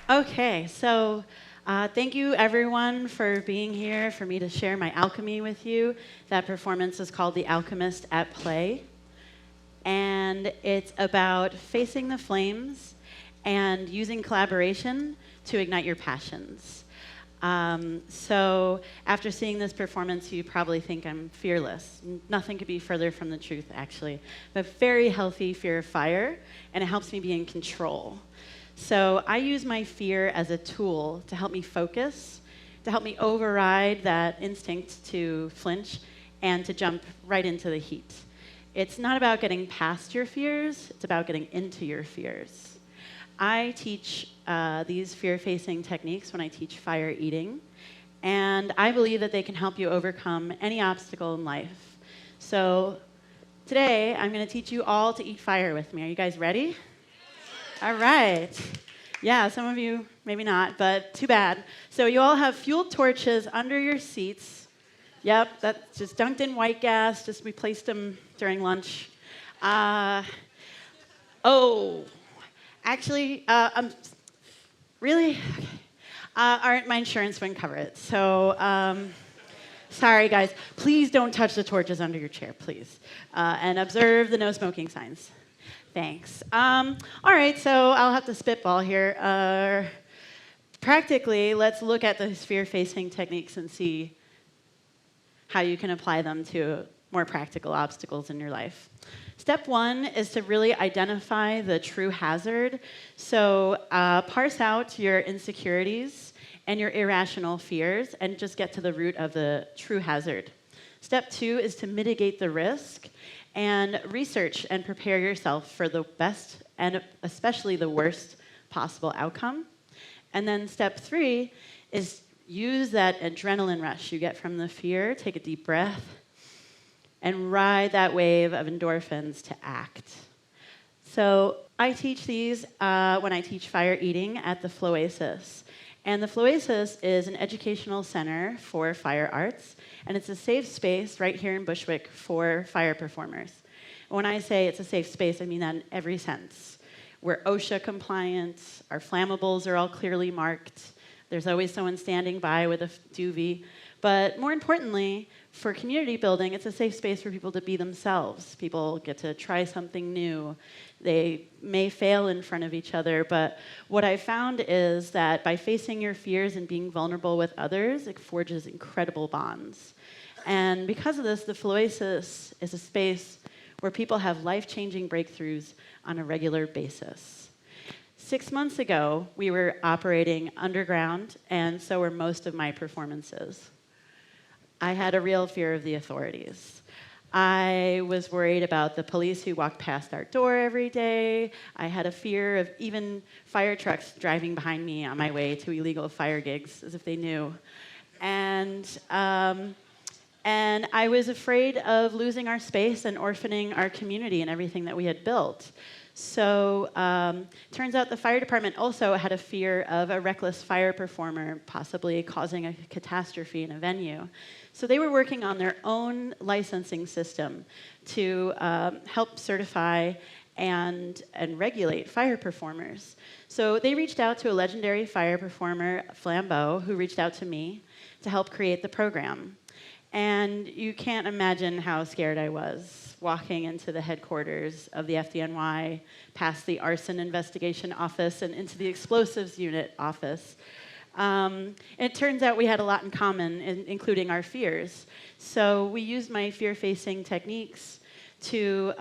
Okay, so thank you everyone for being here, for me to share my alchemy with you. That performance is called The Alchemist at Play. And it's about facing the flames and using collaboration to ignite your passions. So after seeing this performance, you probably think I'm fearless. Nothing could be further from the truth, actually. But very healthy fear of fire, and it helps me be in control. So I use my fear as a tool to help me focus, to help me override that instinct to flinch, and to jump right into the heat. It's not about getting past your fears, it's about getting into your fears. I teach these fear-facing techniques when I teach fire eating, and I believe that they can help you overcome any obstacle in life. So today, I'm going to teach you all to eat fire with me. Are you guys ready? All right. Yeah, some of you, maybe not, but too bad. So you all have fuel torches under your seats. Yep, that's just dunked in white gas. Just we placed them during lunch. Actually, really? Okay. My insurance wouldn't cover it. So, sorry, guys. Please don't touch the torches under your chair, please. And observe the no smoking signs. Thanks. All right, so I'll have to spitball here. Practically, let's look at the fear-facing techniques and see how you can apply them to more practical obstacles in your life. Step one is to really identify the true hazard. So parse out your insecurities and your irrational fears and just get to the root of the true hazard. Step two is to mitigate the risk and research and prepare yourself for the best and especially the worst possible outcome. And then step three is use that adrenaline rush you get from the fear, take a deep breath, and ride that wave of endorphins to act. So I teach these when I teach fire eating at the Floasis. And the Floasis is an educational center for fire arts, and it's a safe space right here in Bushwick for fire performers. When I say it's a safe space, I mean that in every sense. We're OSHA compliant, our flammables are all clearly marked, there's always someone standing by with a doobie, but more importantly, for community building, it's a safe space for people to be themselves. People get to try something new. They may fail in front of each other, but what I found is that by facing your fears and being vulnerable with others, it forges incredible bonds. And because of this, the Floasis is a space where people have life-changing breakthroughs on a regular basis. 6 months ago, we were operating underground, and so were most of my performances. I had a real fear of the authorities. I was worried about the police who walked past our door every day. I had a fear of even fire trucks driving behind me on my way to illegal fire gigs, as if they knew. And I was afraid of losing our space and orphaning our community and everything that we had built. So turns out the fire department also had a fear of a reckless fire performer possibly causing a catastrophe in a venue. So they were working on their own licensing system to help certify and regulate fire performers. So they reached out to a legendary fire performer, Flambeau, who reached out to me to help create the program. And you can't imagine how scared I was walking into the headquarters of the FDNY, past the arson investigation office, and into the explosives unit office. It turns out we had a lot in common, including our fears. So we used my fear-facing techniques to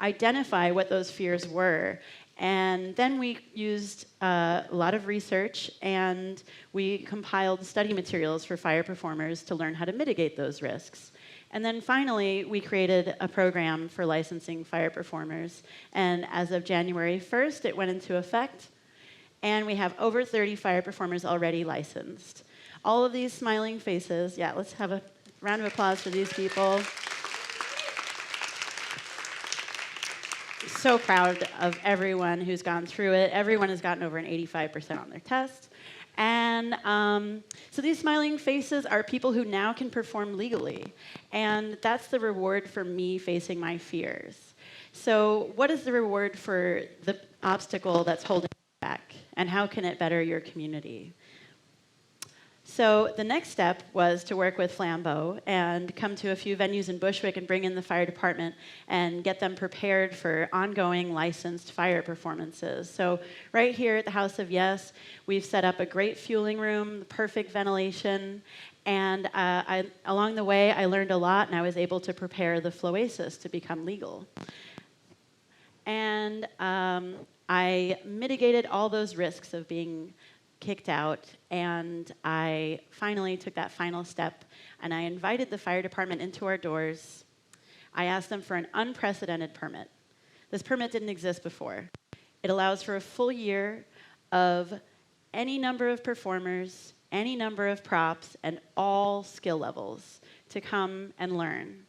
identify what those fears were. And then we used a lot of research, and we compiled study materials for fire performers to learn how to mitigate those risks. And then finally, we created a program for licensing fire performers. And as of January 1st, it went into effect. And we have over 30 fire performers already licensed. All of these smiling faces, yeah, let's have a round of applause for these people. So proud of everyone who's gone through it. Everyone has gotten over an 85% on their test. And so these smiling faces are people who now can perform legally. And that's the reward for me facing my fears. So what is the reward for the obstacle that's holding me back? and how can it better your community? So the next step was to work with Flambeau and come to a few venues in Bushwick and bring in the fire department and get them prepared for ongoing licensed fire performances. So right here at the House of Yes, we've set up a great fueling room, perfect ventilation, and along the way, I learned a lot, and I was able to prepare the Floasis to become legal. And I mitigated all those risks of being kicked out, and I finally took that final step, and I invited the fire department into our doors. I asked them for an unprecedented permit. This permit didn't exist before. It allows for a full year of any number of performers, any number of props, and all skill levels to come and learn.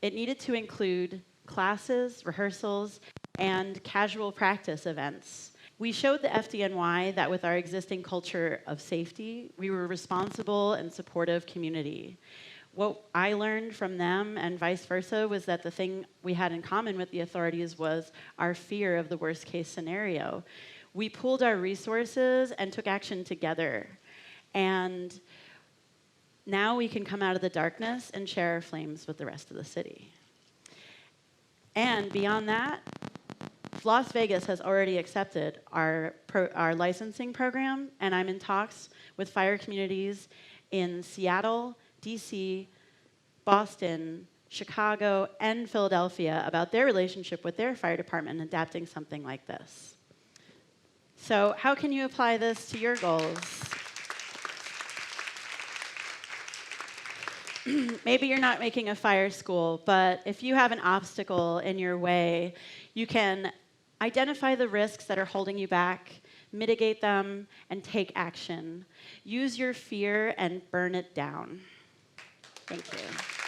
It needed to include classes, rehearsals, and casual practice events. We showed the FDNY that with our existing culture of safety, we were a responsible and supportive community. What I learned from them and vice versa was that the thing we had in common with the authorities was our fear of the worst case scenario. We pooled our resources and took action together. And now we can come out of the darkness and share our flames with the rest of the city. And beyond that, Las Vegas has already accepted our licensing program, and I'm in talks with fire communities in Seattle, DC, Boston, Chicago, and Philadelphia about their relationship with their fire department and adapting something like this. So how can you apply this to your goals? Maybe you're not making a fire school, but if you have an obstacle in your way, you can identify the risks that are holding you back, mitigate them, and take action. Use your fear and burn it down. Thank you.